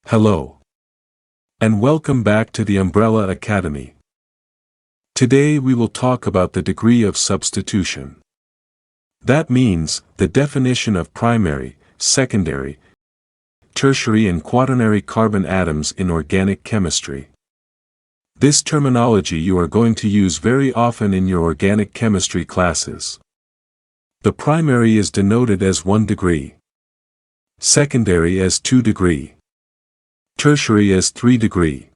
Hello. And welcome back to the Umbrella Academy. Today we will talk about the degree of substitution. That means the definition of primary, secondary, tertiary and quaternary carbon atoms in organic chemistry. This terminology you are going to use very often in your organic chemistry classes. The primary is denoted as 1 degree, secondary as 2 degree, tertiary as 3 degree,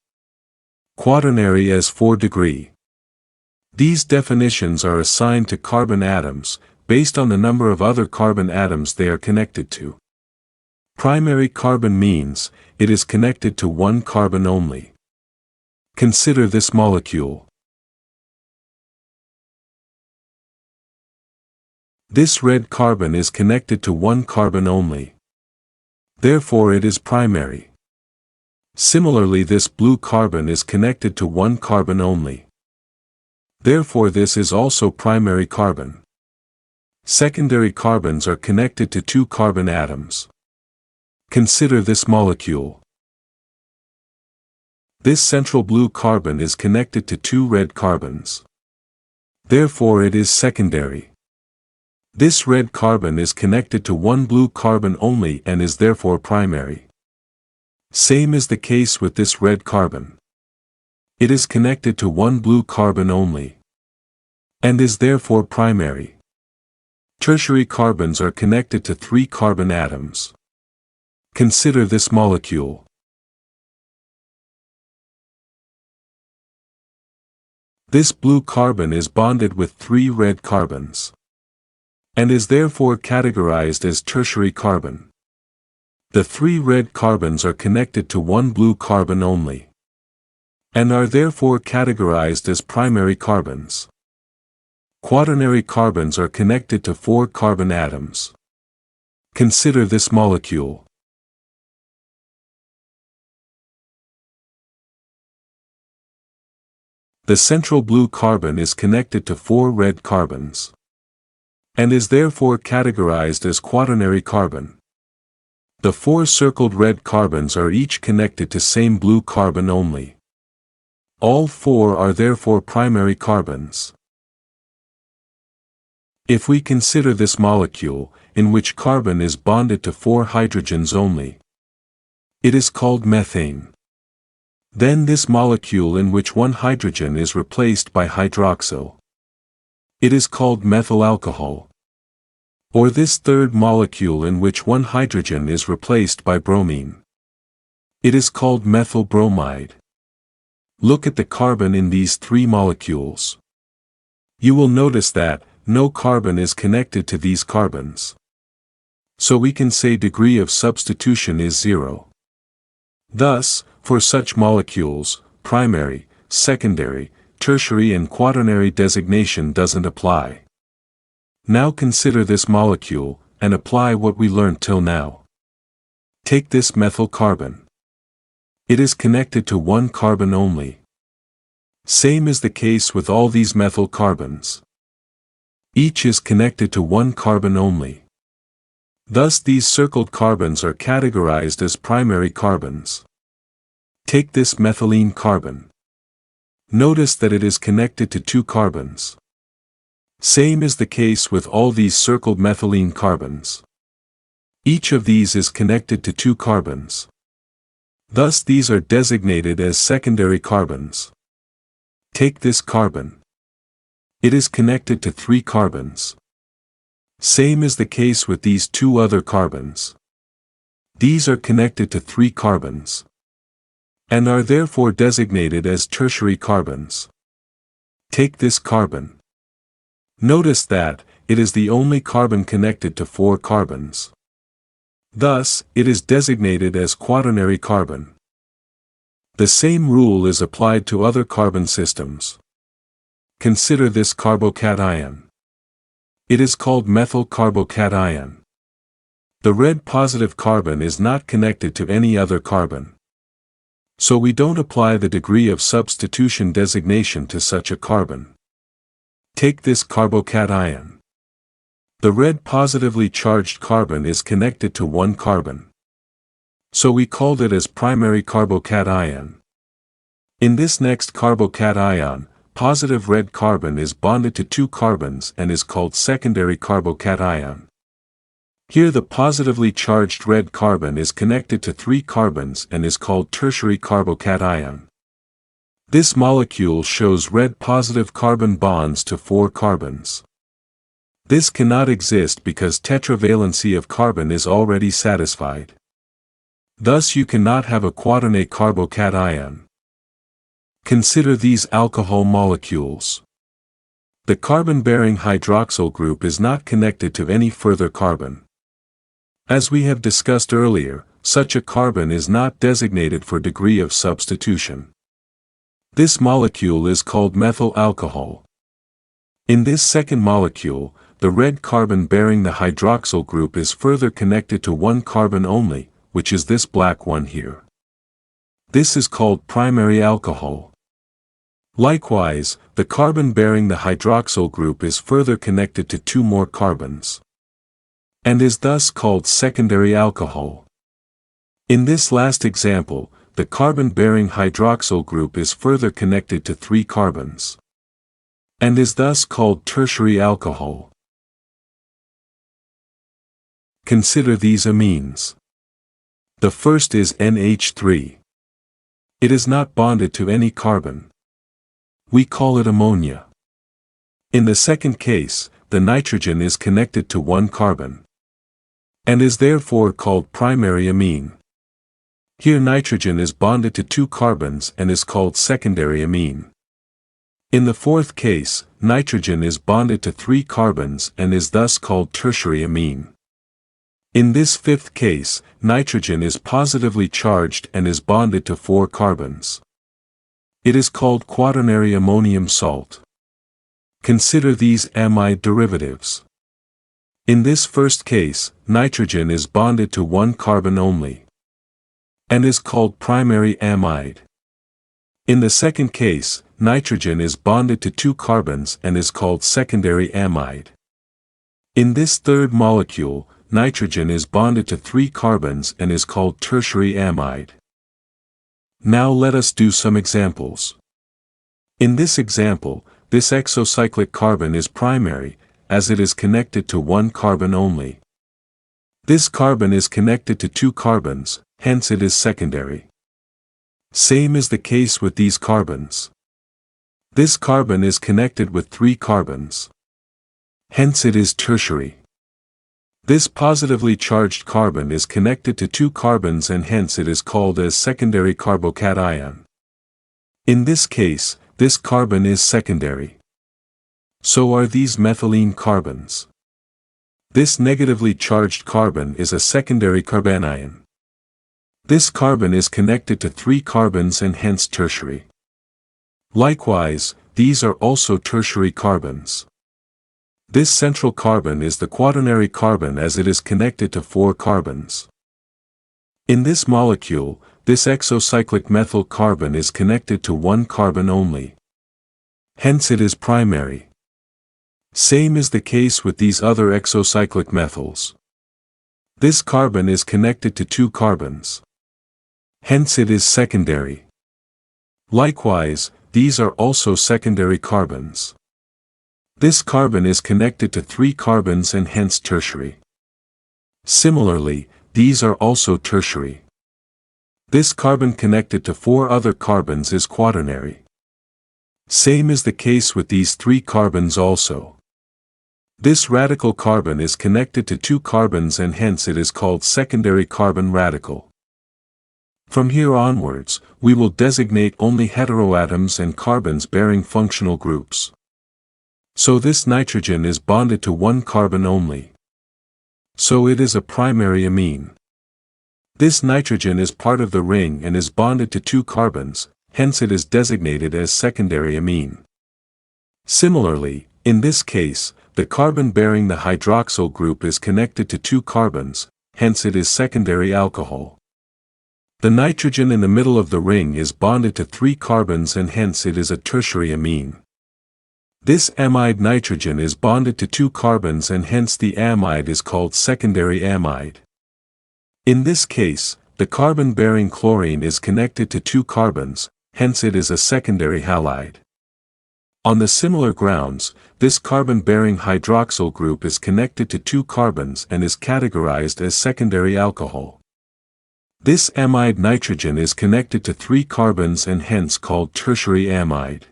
quaternary as 4 degree. These definitions are assigned to carbon atoms, based on the number of other carbon atoms they are connected to. Primary carbon means, it is connected to 1 carbon only. Consider this molecule. This red carbon is connected to 1 carbon only. Therefore it is primary. Similarly, this blue carbon is connected to 1 carbon only. Therefore this is also primary carbon. Secondary carbons are connected to 2 carbon atoms. Consider this molecule. This central blue carbon is connected to 2 red carbons. Therefore it is secondary. This red carbon is connected to 1 blue carbon only and is therefore primary. Same is the case with this red carbon. It is connected to 1 blue carbon only, and is therefore primary. Tertiary carbons are connected to 3 carbon atoms. Consider this molecule. This blue carbon is bonded with 3 red carbons, and is therefore categorized as tertiary carbon. The 3 red carbons are connected to 1 blue carbon only, and are therefore categorized as primary carbons. Quaternary carbons are connected to 4 carbon atoms. Consider this molecule. The central blue carbon is connected to 4 red carbons, and is therefore categorized as quaternary carbon. The 4 circled red carbons are each connected to same blue carbon only. All 4 are therefore primary carbons. If we consider this molecule, in which carbon is bonded to 4 hydrogens only, it is called methane. Then this molecule in which 1 hydrogen is replaced by hydroxyl, it is called methyl alcohol. Or this third molecule in which 1 hydrogen is replaced by bromine, it is called methyl bromide. Look at the carbon in these 3 molecules. You will notice that no carbon is connected to these carbons. So we can say degree of substitution is 0. Thus, for such molecules, primary, secondary, tertiary and quaternary designation doesn't apply. Now consider this molecule, and apply what we learned till now. Take this methyl carbon. It is connected to 1 carbon only. Same is the case with all these methyl carbons. Each is connected to 1 carbon only. Thus these circled carbons are categorized as primary carbons. Take this methylene carbon. Notice that it is connected to 2 carbons. Same is the case with all these circled methylene carbons. Each of these is connected to 2 carbons. Thus these are designated as secondary carbons. Take this carbon. It is connected to 3 carbons. Same is the case with these 2 other carbons. These are connected to 3 carbons, and are therefore designated as tertiary carbons. Take this carbon. Notice that it is the only carbon connected to 4 carbons. Thus, it is designated as quaternary carbon. The same rule is applied to other carbon systems. Consider this carbocation. It is called methyl carbocation. The red positive carbon is not connected to any other carbon. So we don't apply the degree of substitution designation to such a carbon. Take this carbocation. The red positively charged carbon is connected to 1 carbon. So we called it as primary carbocation. In this next carbocation, positive red carbon is bonded to 2 carbons and is called secondary carbocation. Here the positively charged red carbon is connected to 3 carbons and is called tertiary carbocation. This molecule shows red positive carbon bonds to 4 carbons. This cannot exist because tetravalency of carbon is already satisfied. Thus you cannot have a quaternary carbocation. Consider these alcohol molecules. The carbon-bearing hydroxyl group is not connected to any further carbon. As we have discussed earlier, such a carbon is not designated for degree of substitution. This molecule is called methyl alcohol. In this second molecule, the red carbon bearing the hydroxyl group is further connected to 1 carbon only, which is this black one here. This is called primary alcohol. Likewise, the carbon bearing the hydroxyl group is further connected to 2 more carbons, and is thus called secondary alcohol. In this last example, the carbon-bearing hydroxyl group is further connected to 3 carbons, and is thus called tertiary alcohol. Consider these amines. The first is NH3. It is not bonded to any carbon. We call it ammonia. In the second case, the nitrogen is connected to 1 carbon, and is therefore called primary amine. Here nitrogen is bonded to 2 carbons and is called secondary amine. In the fourth case, nitrogen is bonded to 3 carbons and is thus called tertiary amine. In this fifth case, nitrogen is positively charged and is bonded to 4 carbons. It is called quaternary ammonium salt. Consider these amide derivatives. In this first case, nitrogen is bonded to 1 carbon only, and is called primary amide. In the second case, nitrogen is bonded to 2 carbons and is called secondary amide. In this third molecule, nitrogen is bonded to 3 carbons and is called tertiary amide. Now let us do some examples. In this example, this exocyclic carbon is primary, as it is connected to 1 carbon only. This carbon is connected to 2 carbons, hence it is secondary. Same is the case with these carbons. This carbon is connected with 3 carbons, hence it is tertiary. This positively charged carbon is connected to 2 carbons and hence it is called as secondary carbocation. In this case, this carbon is secondary. So are these methylene carbons. This negatively charged carbon is a secondary carbanion. This carbon is connected to 3 carbons and hence tertiary. Likewise, these are also tertiary carbons. This central carbon is the quaternary carbon as it is connected to 4 carbons. In this molecule, this exocyclic methyl carbon is connected to 1 carbon only. Hence it is primary. Same is the case with these other exocyclic methyls. This carbon is connected to 2 carbons. Hence it is secondary. Likewise, these are also secondary carbons. This carbon is connected to 3 carbons and hence tertiary. Similarly, these are also tertiary. This carbon connected to 4 other carbons is quaternary. Same is the case with these 3 carbons also. This radical carbon is connected to 2 carbons and hence it is called secondary carbon radical. From here onwards, we will designate only heteroatoms and carbons bearing functional groups. So this nitrogen is bonded to 1 carbon only. So it is a primary amine. This nitrogen is part of the ring and is bonded to 2 carbons, hence it is designated as secondary amine. Similarly, in this case, the carbon bearing the hydroxyl group is connected to 2 carbons, hence it is secondary alcohol. The nitrogen in the middle of the ring is bonded to 3 carbons and hence it is a tertiary amine. This amide nitrogen is bonded to 2 carbons and hence the amide is called secondary amide. In this case, The carbon-bearing chlorine is connected to two carbons, hence it is a secondary halide. On the similar grounds, this carbon-bearing hydroxyl group is connected to two carbons and is categorized as secondary alcohol. This amide nitrogen is connected to three carbons and hence called tertiary amide.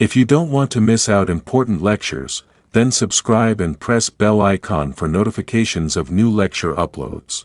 If you don't want to miss out important lectures, then subscribe and press bell icon for notifications of new lecture uploads.